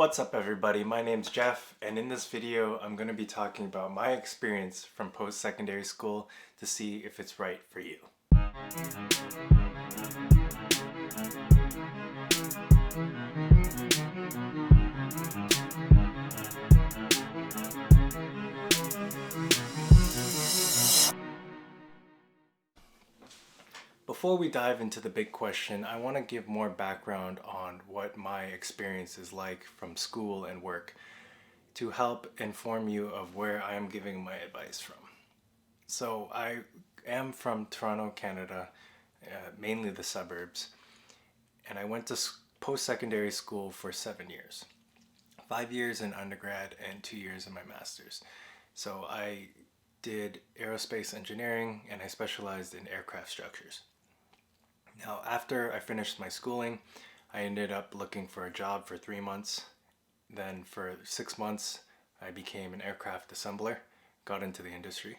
What's up everybody, my name's Jeff, and in this video I'm going to be talking about my experience from post-secondary school to see if it's right for you. Before we dive into the big question, I want to give more background on what my experience is like from school and work to help inform you of where I am giving my advice from. So I am from Toronto, Canada, mainly the suburbs, and I went to post-secondary school for 7 years. 5 years in undergrad and 2 years in my master's. So I did aerospace engineering and I specialized in aircraft structures. Now, after I finished my schooling, I ended up looking for a job for 3 months. Then for 6 months, I became an aircraft assembler, got into the industry.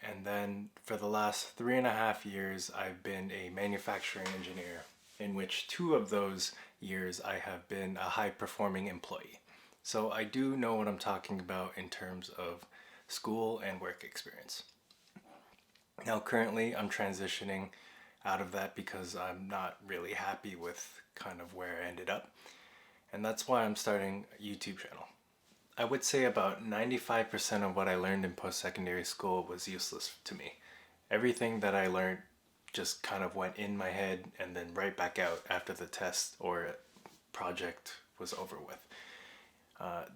And then for the last 3.5 years, I've been a manufacturing engineer, in which 2 of those years I have been a high-performing employee. So I do know what I'm talking about in terms of school and work experience. Now currently I'm transitioning out of that because I'm not really happy with kind of where I ended up. And that's why I'm starting a YouTube channel. I would say about 95% of what I learned in post-secondary school was useless to me. Everything that I learned just kind of went in my head and then right back out after the test or project was over with.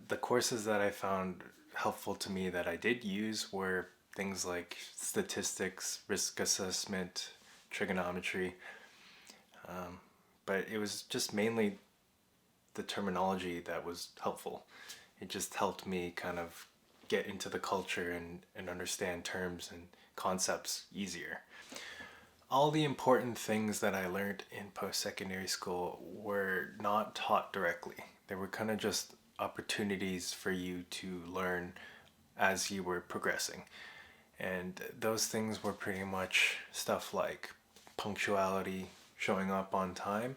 The courses that I found helpful to me that I did use were things like statistics, risk assessment, trigonometry, but it was just mainly the terminology that was helpful. It just helped me kind of get into the culture and understand terms and concepts easier. All the important things that I learned in post-secondary school were not taught directly. They were kind of just opportunities for you to learn as you were progressing. And those things were pretty much stuff like punctuality, showing up on time,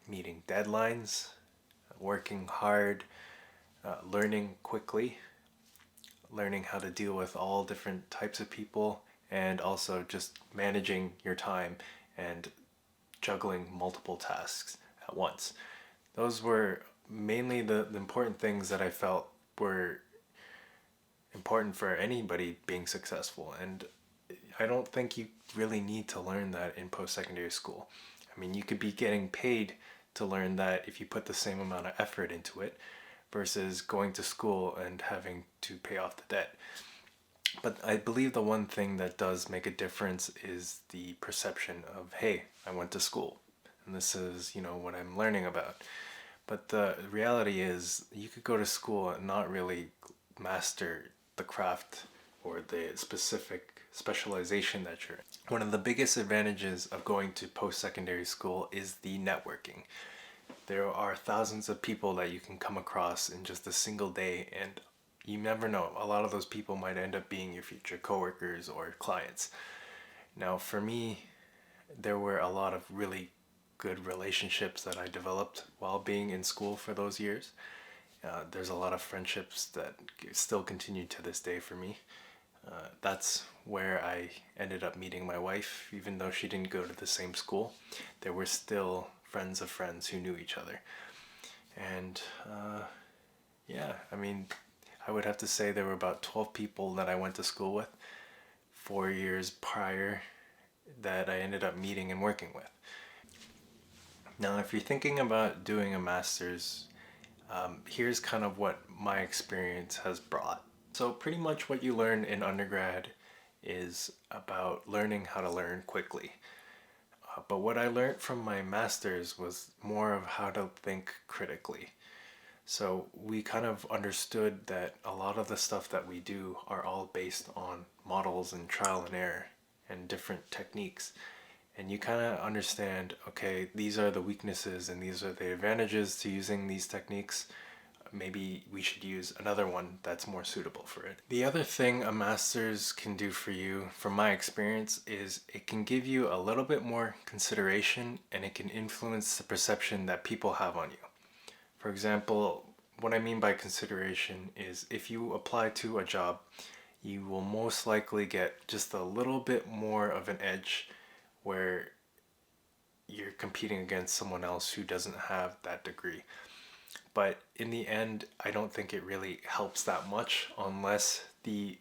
meeting deadlines, working hard, learning quickly, learning how to deal with all different types of people, and also just managing your time and juggling multiple tasks at once. Those were mainly the important things that I felt were important for anybody being successful, and I don't think you really need to learn that in post-secondary school. I mean, you could be getting paid to learn that if you put the same amount of effort into it versus going to school and having to pay off the debt. But I believe the one thing that does make a difference is the perception of, hey, I went to school and this is, what I'm learning about. But the reality is you could go to school and not really master the craft or the specific specialization that you're in. One of the biggest advantages of going to post-secondary school is the networking. There are thousands of people that you can come across in just a single day, and you never know. A lot of those people might end up being your future coworkers or clients. Now, for me, there were a lot of really good relationships that I developed while being in school for those years. There's a lot of friendships that still continue to this day for me. That's where I ended up meeting my wife. Even though she didn't go to the same school, there were still friends of friends who knew each other. And yeah, I mean, I would have to say there were about 12 people that I went to school with 4 years prior that I ended up meeting and working with. Now, if you're thinking about doing a master's, here's kind of what my experience has brought. So pretty much what you learn in undergrad is about learning how to learn quickly. But what I learned from my master's was more of how to think critically. So we kind of understood that a lot of the stuff that we do are all based on models and trial and error and different techniques. And you kind of understand, okay, these are the weaknesses and these are the advantages to using these techniques. Maybe we should use another one that's more suitable for it. The other thing a master's can do for you, from my experience, is it can give you a little bit more consideration and it can influence the perception that people have on you. For example, what I mean by consideration is if you apply to a job, you will most likely get just a little bit more of an edge where you're competing against someone else who doesn't have that degree. But in the end, I don't think it really helps that much unless the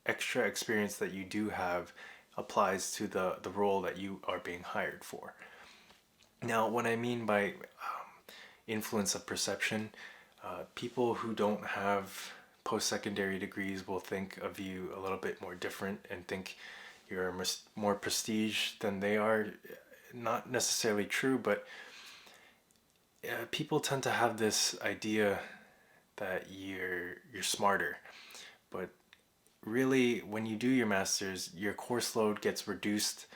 extra experience that you do have applies to the role that you are being hired for. Now, what I mean by influence of perception, people who don't have post secondary degrees will think of you a little bit more different and think you're more prestige than they are. Not necessarily true, but people tend to have this idea that you're smarter. But really, when you do your master's, your course load gets reduced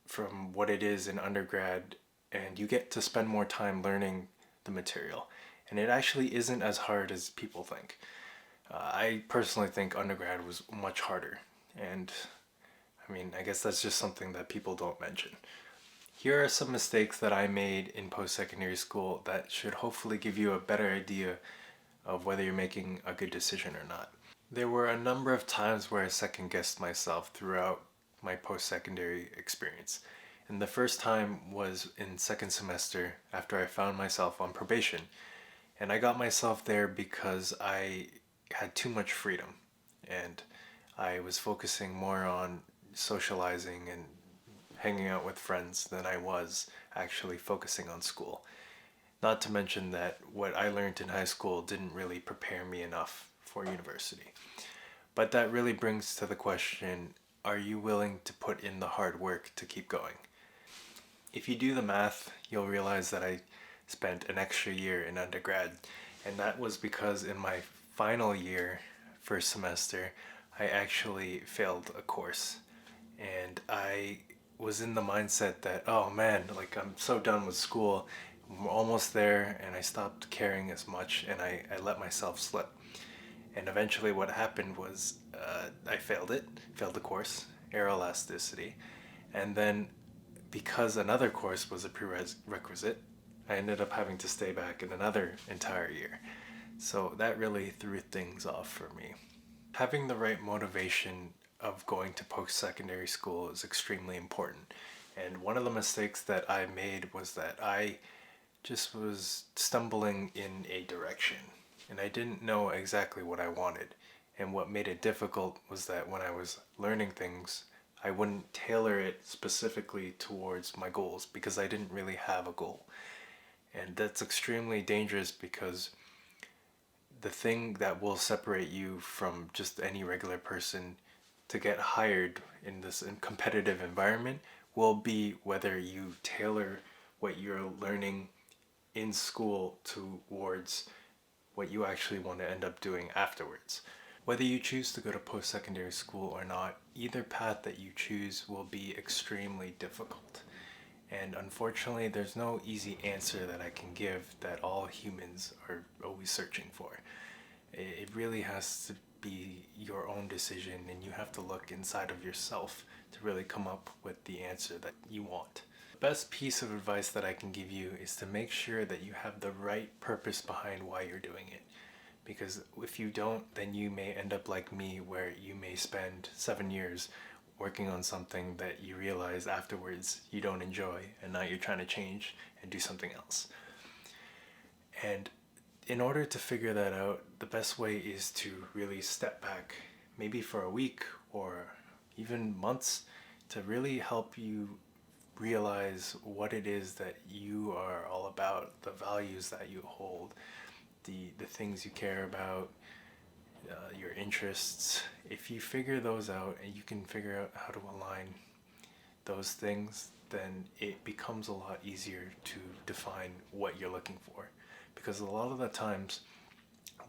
from what it is in undergrad, and you get to spend more time learning the material. And it actually isn't as hard as people think. I personally think undergrad was much harder, and I mean, I guess that's just something that people don't mention. Here are some mistakes that I made in post secondary school that should hopefully give you a better idea of whether you're making a good decision or not. There were a number of times where I second guessed myself throughout my post secondary experience. And the first time was in second semester after I found myself on probation. And I got myself there because I had too much freedom and I was focusing more on socializing and hanging out with friends than I was actually focusing on school. Not to mention that what I learned in high school didn't really prepare me enough for university. But that really brings to the question, are you willing to put in the hard work to keep going? If you do the math, you'll realize that I spent an extra year in undergrad, and that was because in my final year, first semester, I actually failed a course. And I was in the mindset that, oh man, like I'm so done with school, we're almost there, and I stopped caring as much and I let myself slip. And eventually, what happened was I failed the course, aeroelasticity, and then because another course was a prerequisite, I ended up having to stay back in another entire year. So that really threw things off for me. Having the right motivation of going to post secondary school is extremely important. And one of the mistakes that I made was that I just was stumbling in a direction and I didn't know exactly what I wanted. And what made it difficult was that when I was learning things, I wouldn't tailor it specifically towards my goals because I didn't really have a goal. And that's extremely dangerous because the thing that will separate you from just any regular person to get hired in this competitive environment will be whether you tailor what you're learning in school towards what you actually want to end up doing afterwards. Whether you choose to go to post secondary school or not, either path that you choose will be extremely difficult. And unfortunately, there's no easy answer that I can give that all humans are always searching for. It really has to be your own decision, and you have to look inside of yourself to really come up with the answer that you want. The best piece of advice that I can give you is to make sure that you have the right purpose behind why you're doing it. Because if you don't, then you may end up like me, where you may spend 7 years working on something that you realize afterwards you don't enjoy, and now you're trying to change and do something else. And in order to figure that out, the best way is to really step back, maybe for a week or even months, to really help you realize what it is that you are all about, the values that you hold, the things you care about, your interests. If you figure those out and you can figure out how to align those things, then it becomes a lot easier to define what you're looking for. Because a lot of the times,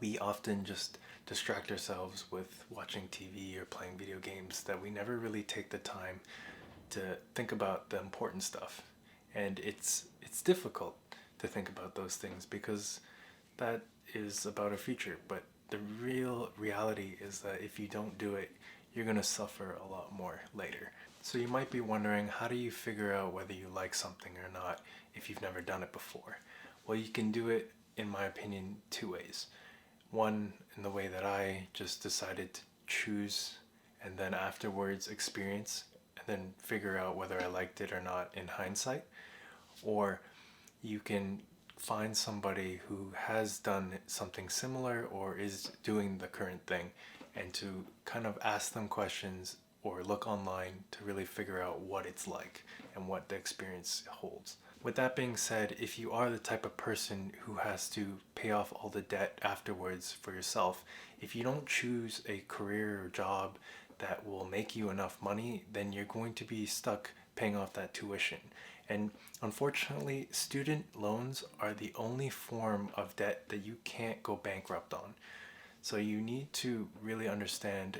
we often just distract ourselves with watching TV or playing video games that we never really take the time to think about the important stuff. And it's difficult to think about those things because that is about our future. But the real reality is that if you don't do it, you're going to suffer a lot more later. So you might be wondering, how do you figure out whether you like something or not if you've never done it before? Well, you can do it, in my opinion, two ways. One, in the way that I just decided to choose and then afterwards experience and then figure out whether I liked it or not in hindsight. Or you can find somebody who has done something similar or is doing the current thing and to kind of ask them questions or look online to really figure out what it's like and what the experience holds. With that being said, if you are the type of person who has to pay off all the debt afterwards for yourself, if you don't choose a career or job that will make you enough money, then you're going to be stuck paying off that tuition. And unfortunately, student loans are the only form of debt that you can't go bankrupt on. So you need to really understand,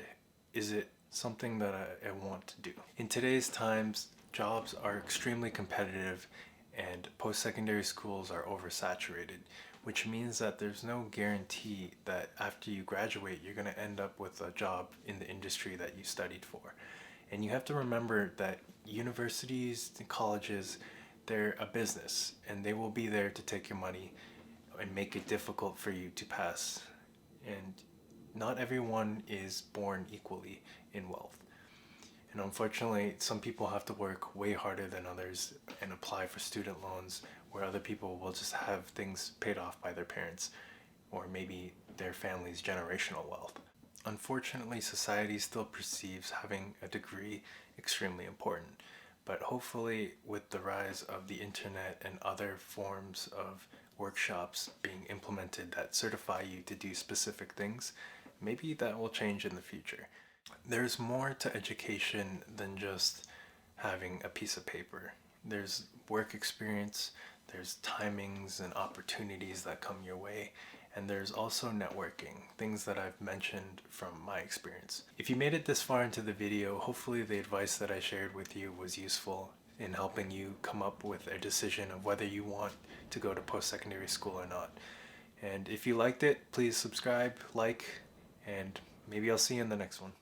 is it something that I want to do? In today's times, jobs are extremely competitive and post-secondary schools are oversaturated, which means that there's no guarantee that after you graduate, you're going to end up with a job in the industry that you studied for. And you have to remember that universities and colleges, they're a business and they will be there to take your money and make it difficult for you to pass. And not everyone is born equally in wealth. And unfortunately, some people have to work way harder than others and apply for student loans, where other people will just have things paid off by their parents or maybe their family's generational wealth. Unfortunately, society still perceives having a degree extremely important, but hopefully, with the rise of the internet and other forms of workshops being implemented that certify you to do specific things, maybe that will change in the future. There's more to education than just having a piece of paper. There's work experience, there's timings and opportunities that come your way, and there's also networking, things that I've mentioned from my experience. If you made it this far into the video, hopefully the advice that I shared with you was useful in helping you come up with a decision of whether you want to go to post-secondary school or not. And if you liked it, please subscribe, like, and maybe I'll see you in the next one.